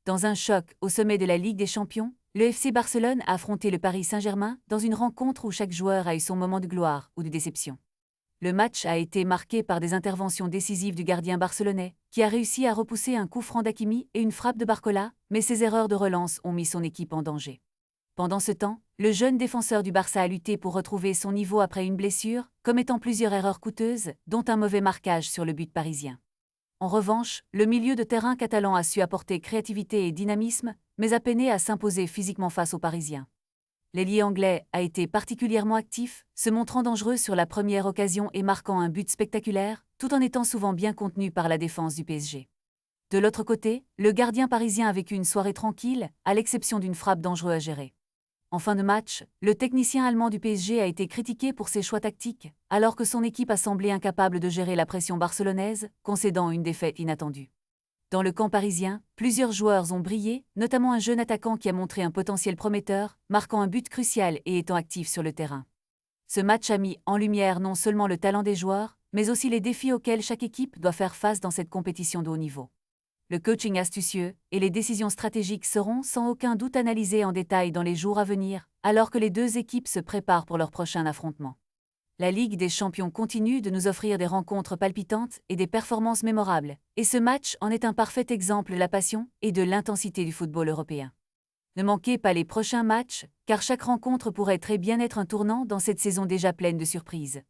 Dans un choc au sommet de la Ligue des Champions, le FC Barcelone a affronté le Paris Saint-Germain dans une rencontre où chaque joueur a eu son moment de gloire ou de déception. Le match a été marqué par des interventions décisives du gardien barcelonais, qui a réussi à repousser un coup franc d'Hakimi et une frappe de Barcola, mais ses erreurs de relance ont mis son équipe en danger. Pendant ce temps, le jeune défenseur du Barça a lutté pour retrouver son niveau après une blessure, commettant plusieurs erreurs coûteuses, dont un mauvais marquage sur le but parisien. En revanche, le milieu de terrain catalan a su apporter créativité et dynamisme, mais a peiné à s'imposer physiquement face aux Parisiens. L'ailier anglais a été particulièrement actif, se montrant dangereux sur la première occasion et marquant un but spectaculaire, tout en étant souvent bien contenu par la défense du PSG. De l'autre côté, le gardien parisien a vécu une soirée tranquille, à l'exception d'une frappe dangereuse à gérer. En fin de match, le technicien allemand du PSG a été critiqué pour ses choix tactiques, alors que son équipe a semblé incapable de gérer la pression barcelonaise, concédant une défaite inattendue. Dans le camp parisien, plusieurs joueurs ont brillé, notamment un jeune attaquant qui a montré un potentiel prometteur, marquant un but crucial et étant actif sur le terrain. Ce match a mis en lumière non seulement le talent des joueurs, mais aussi les défis auxquels chaque équipe doit faire face dans cette compétition de haut niveau. Le coaching astucieux et les décisions stratégiques seront sans aucun doute analysées en détail dans les jours à venir, alors que les deux équipes se préparent pour leur prochain affrontement. La Ligue des Champions continue de nous offrir des rencontres palpitantes et des performances mémorables, et ce match en est un parfait exemple de la passion et de l'intensité du football européen. Ne manquez pas les prochains matchs, car chaque rencontre pourrait très bien être un tournant dans cette saison déjà pleine de surprises.